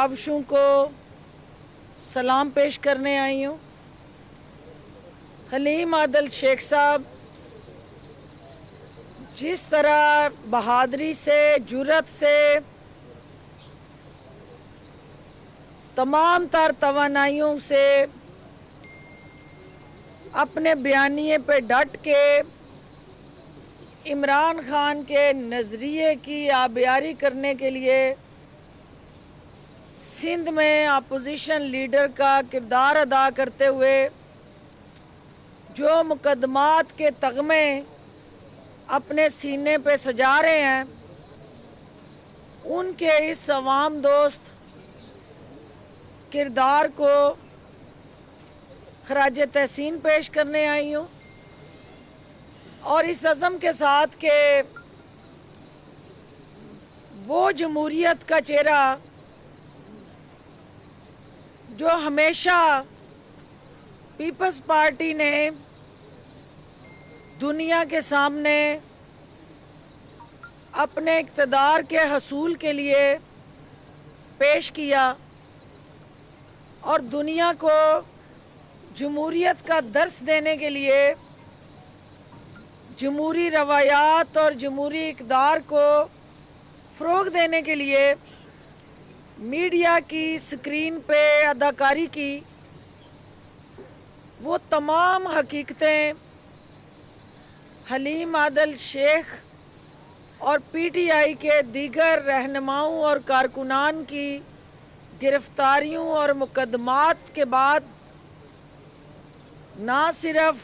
काविशों को सलाम पेश करने आई हूँ। हलीम आदल शेख साहब जिस तरह बहादुरी से, जुर्रत से, तमाम तर तवानाइयों से अपने बयानिए पे डट के इमरान खान के नज़रिए की आबियारी करने के लिए सिंध में अपोजिशन लीडर का किरदार अदा करते हुए जो मुकदमात के तगमे अपने सीने पे सजा रहे हैं, उनके इस अवाम दोस्त किरदार को खराज तहसीन पेश करने आई हूँ और इस अज़म के साथ कि वो जमहूरियत का चेहरा जो हमेशा पीपल्स पार्टी ने दुनिया के सामने अपने इक़्तिदार के हसूल के लिए पेश किया और दुनिया को जमहूरियत का दर्स देने के लिए जमहूरी रवायात और जमहूरी इक़्तिदार को फ़रोग़ देने के लिए मीडिया की स्क्रीन पे अदाकारी की, वो तमाम हकीकतें हलीम आदल शेख और पीटीआई के दीगर रहनुमाओं और कारकुनान की गिरफ्तारियों और मुकदमात के बाद ना सिर्फ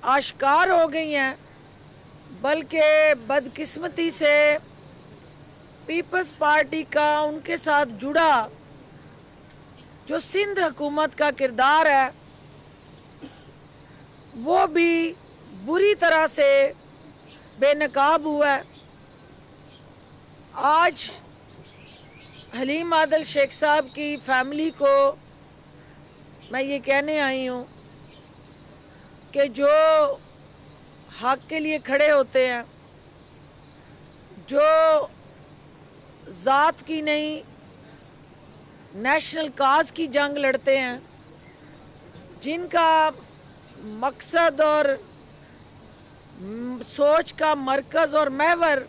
आश्कार हो गई हैं, बल्कि बदकिस्मती से पीपल्स पार्टी का उनके साथ जुड़ा जो सिंध हुकूमत का किरदार है, वो भी बुरी तरह से बेनकाब हुआ है। आज हलीम आदल शेख साहब की फैमिली को मैं ये कहने आई हूँ कि जो हक के लिए खड़े होते हैं, जो ज़ात की नहीं नेशनल काज की जंग लड़ते हैं, जिनका मकसद और सोच का मरकज़ और महवर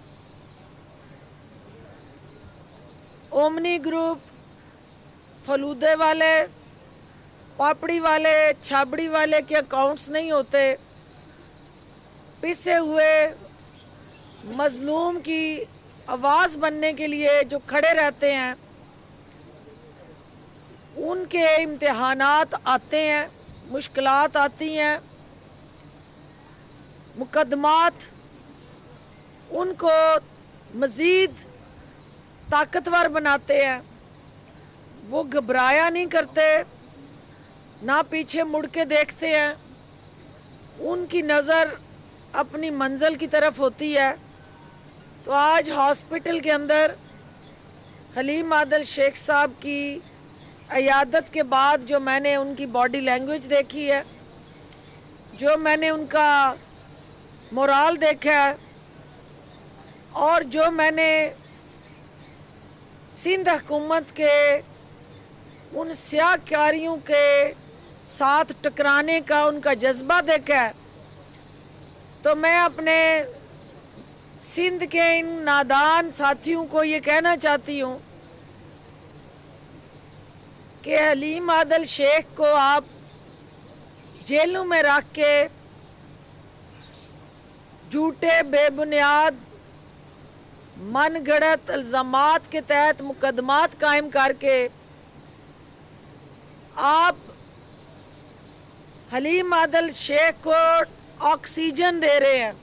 ओमनी ग्रुप, फलूदे वाले, पापड़ी वाले, छाबड़ी वाले के अकाउंट्स नहीं होते, पिसे हुए मजलूम की आवाज़ बनने के लिए जो खड़े रहते हैं, उनके इम्तिहानात आते हैं, मुश्किलात आती हैं, मुकदमात उनको मज़ीद ताकतवर बनाते हैं। वो घबराया नहीं करते, ना पीछे मुड़ के देखते हैं, उनकी नज़र अपनी मंजिल की तरफ होती है। तो आज हॉस्पिटल के अंदर हलीम आदल शेख साहब की अयादत के बाद जो मैंने उनकी बॉडी लैंग्वेज देखी है, जो मैंने उनका मोराल देखा है और जो मैंने सिंध हुकूमत के उन स्याहकारियों के साथ टकराने का उनका जज्बा देखा है, तो मैं अपने सिंध के इन नादान साथियों को ये कहना चाहती हूँ कि हलीम आदल शेख को आप जेलों में रख के झूठे बेबुनियाद मनगढ़ंत इल्ज़ामात के तहत मुकदमात कायम करके आप हलीम आदल शेख को ऑक्सीजन दे रहे हैं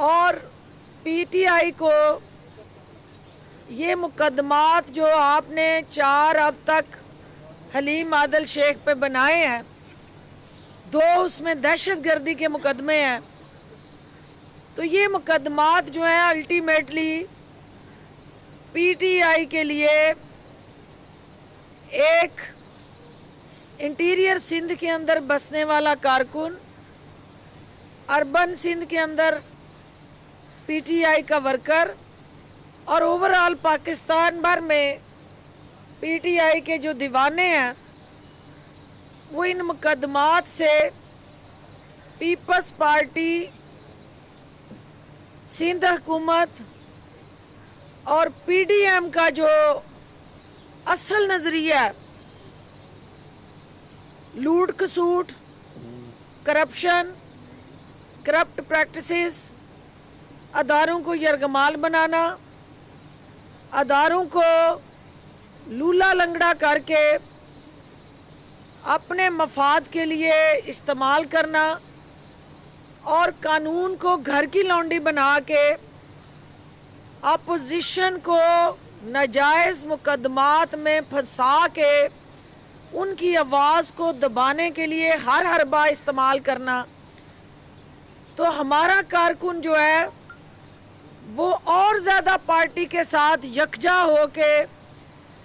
और पीटीआई को ये मुकदमात जो आपने 4 अब तक हलीम आदल शेख पे बनाए हैं, 2 उसमें दहशतगर्दी के मुकदमे हैं, तो ये मुकदमात जो हैं अल्टीमेटली पीटीआई के लिए एक इंटीरियर सिंध के अंदर बसने वाला कारकुन, अर्बन सिंध के अंदर पीटीआई का वर्कर और ओवरऑल पाकिस्तान भर में पीटीआई के जो दीवाने हैं वो इन मुकदमात से पीपल्स पार्टी, सिंध हुकूमत और पीडीएम का जो असल नजरिया है, लूट खसूट, करप्शन, करप्ट प्रैक्टिसेस, अदारों को यरगमाल बनाना, अदारों को लूला लंगड़ा करके अपने मफाद के लिए इस्तेमाल करना और कानून को घर की लौंडी बना के अपोजिशन को नाजायज़ मुकदमात में फंसा के उनकी आवाज़ को दबाने के लिए हर हरबा इस्तेमाल करना। तो हमारा कारकुन जो है वो और ज़्यादा पार्टी के साथ यकजा हो के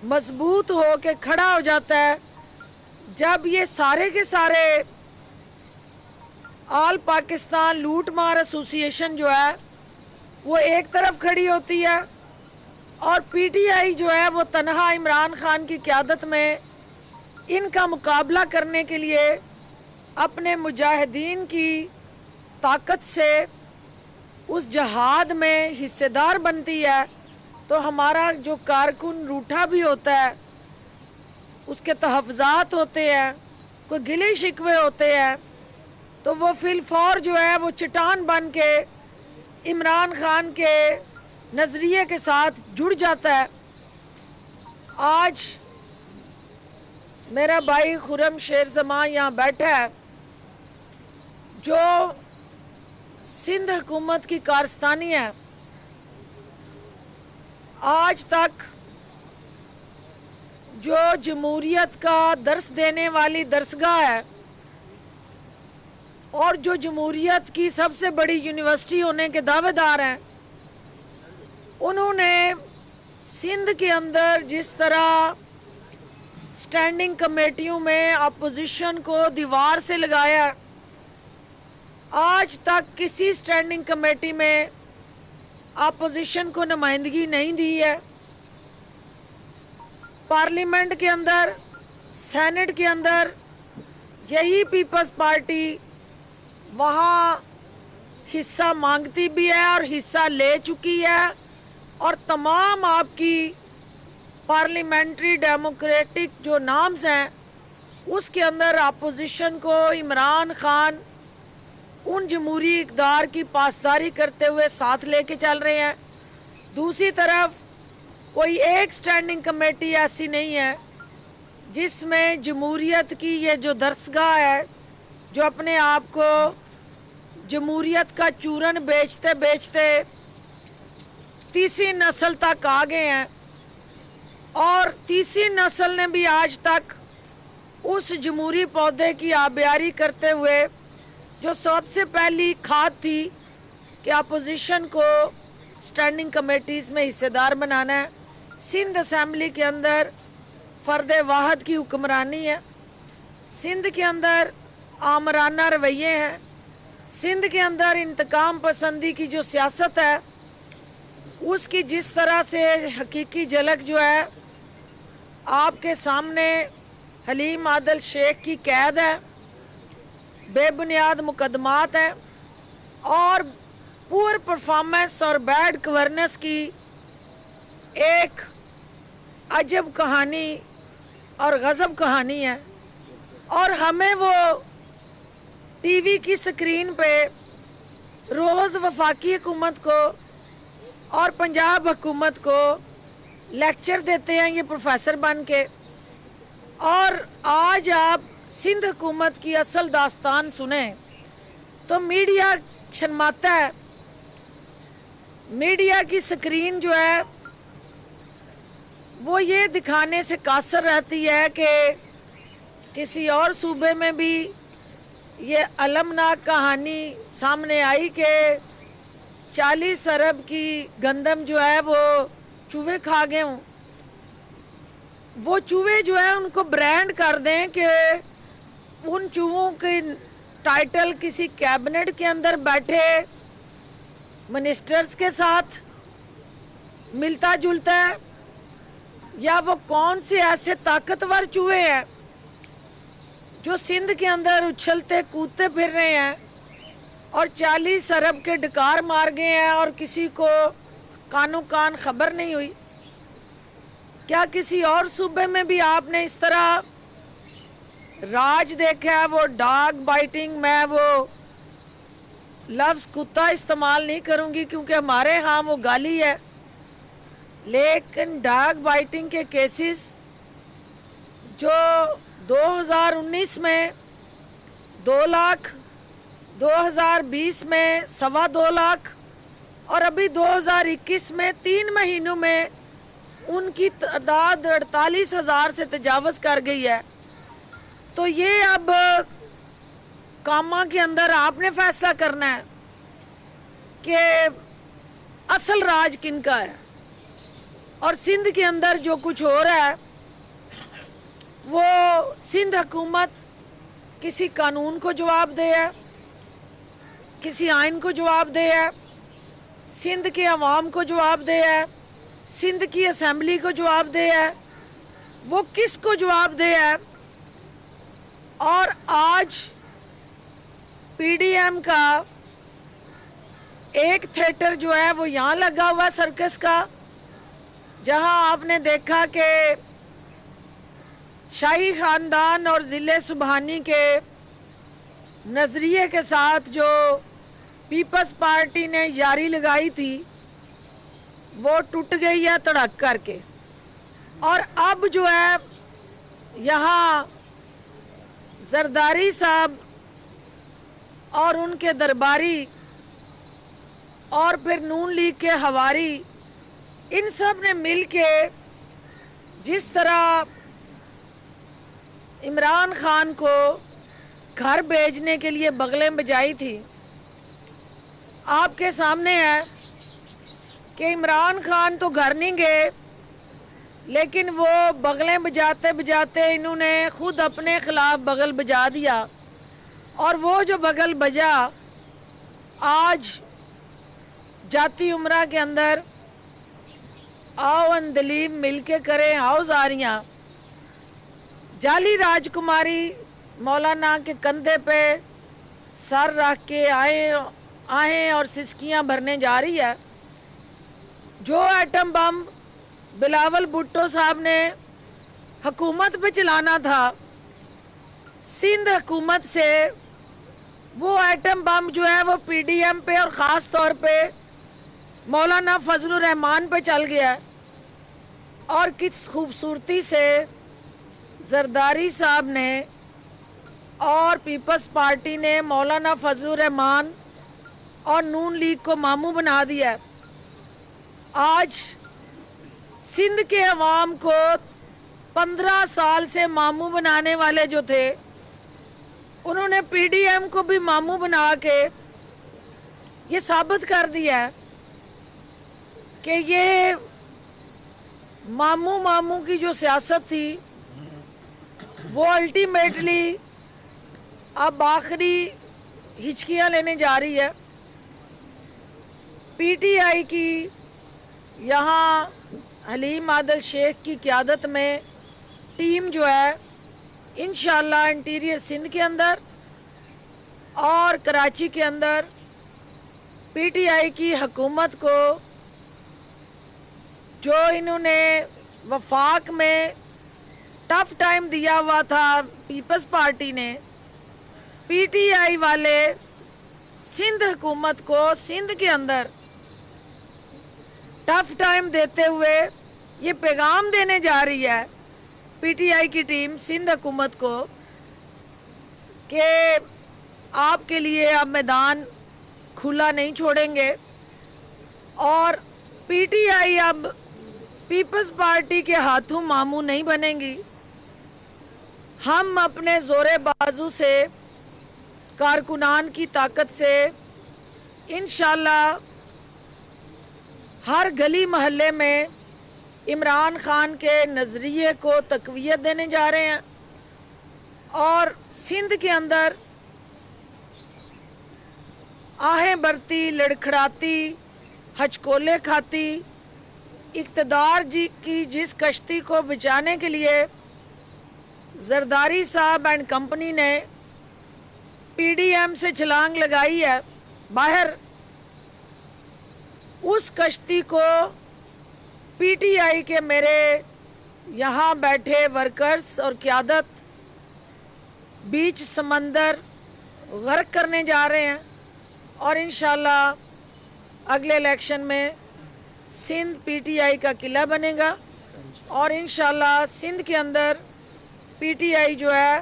मजबूत हो के खड़ा हो जाता है जब ये सारे के सारे ऑल पाकिस्तान लूट मार एसोसिएशन जो है वो एक तरफ खड़ी होती है और पीटीआई जो है वो तनहा इमरान खान की क़यादत में इनका मुकाबला करने के लिए अपने मुजाहिदीन की ताकत से उस जहाद में हिस्सेदार बनती है। तो हमारा जो कारकुन रूठा भी होता है, उसके तहफ़्ज़ात होते हैं, कोई गिले शिकवे होते हैं, तो वो फिलफौर जो है वो चट्टान बन के इमरान खान के नज़रिए के साथ जुड़ जाता है। आज मेरा भाई खुरम शेर ज़मां यहाँ बैठा है जो सिंध हुकूमत की कारस्तानी है। आज तक जो जमहूरियत का दर्स देने वाली दरसगाह है और जो जमहूरियत की सबसे बड़ी यूनिवर्सिटी होने के दावेदार हैं, उन्होंने सिंध के अंदर जिस तरह स्टैंडिंग कमेटियों में अपोजिशन को दीवार से लगाया, आज तक किसी स्टैंडिंग कमेटी में अपोजिशन को नुमाइंदगी नहीं दी है। पार्लियामेंट के अंदर, सेनेट के अंदर यही पीपल्स पार्टी वहाँ हिस्सा मांगती भी है और हिस्सा ले चुकी है और तमाम आपकी पार्लियामेंट्री डेमोक्रेटिक जो नाम्स हैं उसके अंदर अपोजिशन को इमरान खान उन जमहूरी इक़्तिदार की पासदारी करते हुए साथ लेके चल रहे हैं। दूसरी तरफ कोई एक स्टैंडिंग कमेटी ऐसी नहीं है जिसमें जमहूरियत की ये जो दरसगाह है, जो अपने आप को जमहूरियत का चूरन बेचते बेचते तीसरी नस्ल तक आ गए हैं और तीसरी नस्ल ने भी आज तक उस जमहूरी पौधे की आबियारी करते हुए जो सबसे पहली खाद थी कि अपोजिशन को स्टैंडिंग कमेटीज़ में हिस्सेदार बनाना है। सिंध असेंबली के अंदर फ़र्द वाहद की हुक्मरानी है, सिंध के अंदर आमराना रवैये हैं, सिंध के अंदर इंतकाम पसंदी की जो सियासत है उसकी जिस तरह से हकीकी झलक जो है आपके सामने हलीम आदल शेख की कैद है, बेबुनियाद मुकदमात हैं और पुअर परफॉर्मेंस और बैड गवर्नेंस की एक अजब कहानी और गज़ब कहानी है। और हमें वो टीवी की स्क्रीन पे रोज़ वफाकी हुकूमत को और पंजाब हुकूमत को लेक्चर देते हैं ये प्रोफेसर बन के, और आज आप सिंध हुकूमत की असल दास्तान सुने तो मीडिया शर्माता है। मीडिया की स्क्रीन जो है वो ये दिखाने से कासर रहती है कि किसी और सूबे में भी ये अलमनाक कहानी सामने आई कि 40 अरब की गंदम जो है वो चूहे खा गए हों। वो चूहे जो है उनको ब्रांड कर दें कि उन चूहों के टाइटल किसी कैबिनेट के अंदर बैठे मिनिस्टर्स के साथ मिलता जुलता है, या वो कौन से ऐसे ताकतवर चूहे हैं जो सिंध के अंदर उछलते कूदते फिर रहे हैं और 40 अरब के डकार मार गए हैं और किसी को कानो कान खबर नहीं हुई? क्या किसी और सूबे में भी आपने इस तरह राज देखा है? वो डॉग बाइटिंग, मैं वो लफ्ज़ कुत्ता इस्तेमाल नहीं करूंगी क्योंकि हमारे यहाँ वो गाली है, लेकिन डॉग बाइटिंग के केसेस जो 2019 में 2 लाख, 2020 में 2.25 लाख और अभी 2021 में 3 महीनों में उनकी तादाद 48,000 से तजावज़ कर गई है। तो ये अब कामा के अंदर आपने फैसला करना है कि असल राज किनका है, और सिंध के अंदर जो कुछ हो रहा है वो सिंध हुकूमत किसी कानून को जवाब दे है, किसी आइन को जवाब दे है, सिंध के अवाम को जवाब दे है, सिंध की असेंबली को जवाब दे है, वो किस को जवाब दे है? और आज पीडीएम का एक थिएटर जो है वो यहाँ लगा हुआ सर्कस का, जहाँ आपने देखा कि शाही ख़ानदान और ज़िले सुबहानी के नज़रिए के साथ जो पीपल्स पार्टी ने यारी लगाई थी वो टूट गई है तड़क करके। और अब जो है यहाँ जरदारी साहब और उनके दरबारी और फिर नून लीग के हवारी, इन सब ने मिल के जिस तरह इमरान खान को घर भेजने के लिए बगलें बजाई थी, आपके सामने है कि इमरान खान तो घर नहीं गए, लेकिन वो बगलें बजाते बजाते इन्होंने खुद अपने ख़िलाफ़ बगल बजा दिया। और वो जो बगल बजा आज जाती उम्रा के अंदर आओ अन दलीब मिल के करें हाउजारियाँ, जाली राजकुमारी मौलाना के कंधे पे सर रख के आए और सिसकियाँ भरने जा रही है। जो एटम बम बिलावल भुट्टो साहब ने हुकूमत पे चलाना था, सिंध हुकूमत से वो एटम बम जो है वो पीडीएम पे और ख़ास तौर पे मौलाना फजलुर रहमान पे चल गया। और किस खूबसूरती से जरदारी साहब ने और पीपल्स पार्टी ने मौलाना फजलुर रहमान और नून लीग को मामू बना दिया। आज सिंध के अवाम को 15 साल से मामू बनाने वाले जो थे, उन्होंने पीडीएम को भी मामू बना के ये साबित कर दिया है कि ये मामू की जो सियासत थी वो अल्टीमेटली अब आखिरी हिचकियाँ लेने जा रही है। पीटीआई की यहाँ हलीम आदिल शेख की क़यादत में टीम जो है इंशाअल्लाह इंटीरियर सिंध के अंदर और कराची के अंदर पीटीआई की हुकूमत को, जो इन्होंने वफाक में टफ टाइम दिया हुआ था पीपल्स पार्टी ने, पीटीआई वाले सिंध हुकूमत को सिंध के अंदर टफ टाइम देते हुए ये पैगाम देने जा रही है पीटीआई की टीम सिंध हुकूमत को कि आपके लिए अब मैदान खुला नहीं छोड़ेंगे। और पीटीआई अब पीपल्स पार्टी के हाथों मामू नहीं बनेगी। हम अपने ज़ोरे बाजू से, कारकुनान की ताकत से इंशाअल्लाह हर गली मोहल्ले में इमरान खान के नज़रिए को तक़वियत देने जा रहे हैं। और सिंध के अंदर आहें भरती, लड़खड़ाती, हचकोले खाती इक़्तिदार जी की जिस कश्ती को बचाने के लिए जरदारी साहब एंड कंपनी ने पीडीएम से छलांग लगाई है बाहर, उस कश्ती को पीटीआई के मेरे यहाँ बैठे वर्कर्स और क़यादत बीच समंदर गर्क करने जा रहे हैं। और इंशाल्लाह अगले इलेक्शन में सिंध पीटीआई का किला बनेगा और इंशाल्लाह सिंध के अंदर पीटीआई जो है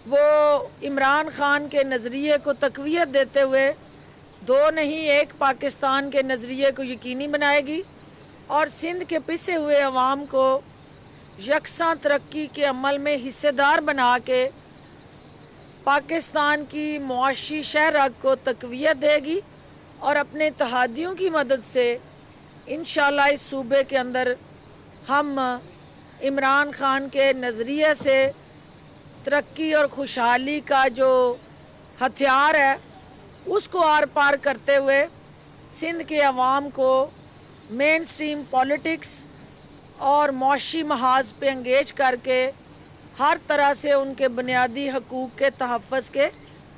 वो इमरान खान के नज़रिए को तक़वियत देते हुए दो नहीं एक पाकिस्तान के नज़रिए को यकीनी बनाएगी और सिंध के पिसे हुए अवाम को यकसा तरक्की के अमल में हिस्सेदार बना के पाकिस्तान की मुआशी शहरत को तक़वियत देगी और अपने इत्तेहादियों की मदद से इंशाल्लाह इस सूबे के अंदर हम इमरान खान के नज़रिए से तरक्की और खुशहाली का जो हथियार है उसको आर पार करते हुए सिंध के अवाम को मेन स्ट्रीम पॉलिटिक्स और मुआशी महाज पे इंगेज करके हर तरह से उनके बुनियादी हकूक़ के तहफ़्फ़ुज़ के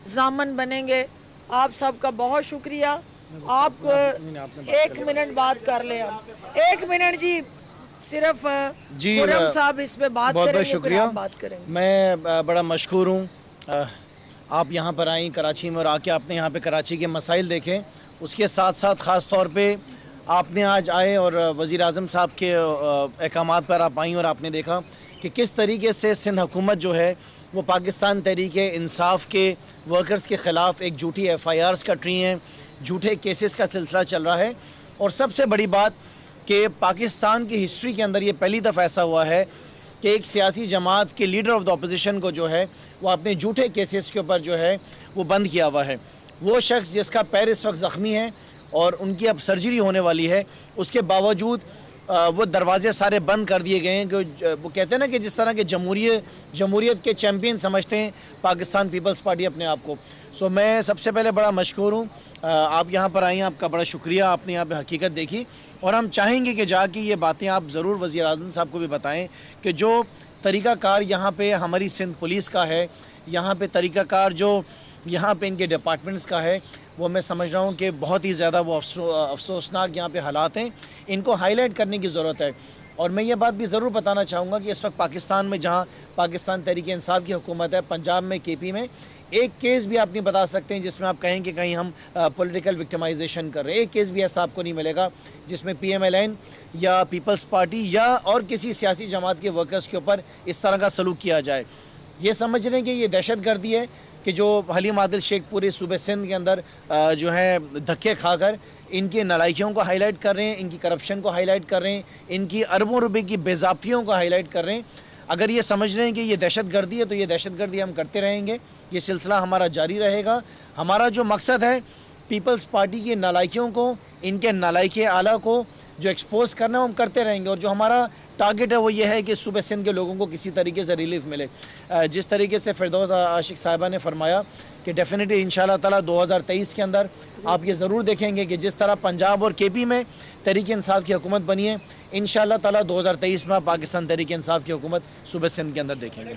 ज़ामन बनेंगे। आप सबका बहुत शुक्रिया। आप एक मिनट बात कर लें, आप एक मिनट जी सिर्फ जी खुर्रम साहब इस पे बात बहुत करेंगे, बहुत शुक्रिया। फिर आप बात करेंगे। मैं बड़ा मशकूर हूँ आप यहाँ पर आई कराची में और आके आपने यहाँ पे कराची के मसाइल देखे। उसके साथ साथ ख़ास तौर पे आपने आज आए और वज़ीर आज़म साहब के अहकामात पर आप आई और आपने देखा कि किस तरीके से सिंध हुकूमत जो है वो पाकिस्तान तहरीक इंसाफ के वर्कर्स के ख़िलाफ़ एक झूठी FIRs कट रही हैं, झूठे केसेस का सिलसिला चल रहा है। और सबसे बड़ी बात कि पाकिस्तान की हिस्ट्री के अंदर ये पहली दफ़ा ऐसा हुआ है कि एक सियासी जमात के लीडर ऑफ द अपोजिशन को जो है वो अपने झूठे केसेस के ऊपर जो है वो बंद किया हुआ है। वो शख्स जिसका पैर इस वक्त ज़ख्मी है और उनकी अब सर्जरी होने वाली है, उसके बावजूद वो दरवाजे सारे बंद कर दिए गए हैं। कि वो कहते हैं ना कि जिस तरह के जमहूरियत के चैम्पियन समझते हैं पाकिस्तान पीपल्स पार्टी अपने आप को। सो मैं सबसे पहले बड़ा मशकूर हूँ आप यहाँ पर आई, आपका बड़ा शुक्रिया, आपने यहाँ पे हकीकत देखी। और हम चाहेंगे कि जाके ये बातें आप ज़रूर वज़ीर आज़म साहब को भी बताएं कि जो तरीक़ाकार यहाँ पे हमारी सिंध पुलिस का है, यहाँ पे तरीक़ाकार जो यहाँ पे इनके डिपार्टमेंट्स का है, वो मैं समझ रहा हूँ कि बहुत ही ज़्यादा वो अफसोसनाक यहाँ पे हालात हैं। इनको हाईलाइट करने की ज़रूरत है। और मैं ये बात भी ज़रूर बताना चाहूँगा कि इस वक्त पाकिस्तान में जहाँ पाकिस्तान तहरीक इंसाफ की हुकूमत है, पंजाब में KP में एक केस भी आप नहीं बता सकते हैं जिसमें आप कहें कि कहीं हम पॉलिटिकल विक्टिमाइजेशन कर रहे हैं। एक केस भी ऐसा आपको नहीं मिलेगा जिसमें PMLN या पीपल्स पार्टी या और किसी सियासी जमात के वर्कर्स के ऊपर इस तरह का सलूक किया जाए। ये समझ लें कि ये दहशत गर्दी है कि जो हलीम आदिल शेख पूरे सूबे सिंध के अंदर जो है धक्के खाकर इनकी नालायकियों को हाईलाइट कर रहे हैं, इनकी करप्शन को हाईलाइट कर रहे हैं, इनकी अरबों रुपए की बेज़ाब्तियों को हाईलाइट कर रहे हैं। अगर ये समझ रहे हैं कि ये दहशत गर्दी है तो ये दहशत गर्दी हम करते रहेंगे, ये सिलसिला हमारा जारी रहेगा। हमारा जो मकसद है पीपल्स पार्टी की नालायकियों को, इनके नालायकी आला को जो एक्सपोज करना है हम करते रहेंगे। और जो हमारा टारगेट है वो ये है कि सूबे सिंध के लोगों को किसी तरीके से रिलीफ मिले। जिस तरीके से फिरदौस आशिक साहिबा ने फरमाया कि डेफिनेटली इंशाल्लाह ताला 2023 के अंदर आप ये ज़रूर देखेंगे कि जिस तरह पंजाब और KP में तहरीक इंसाफ की हुकूमत बनी है, इंशाल्लाह ताला 2023 में पाकिस्तान तहरीक इंसाफ की हुकूमत सूबे सिंध के अंदर देखेंगे।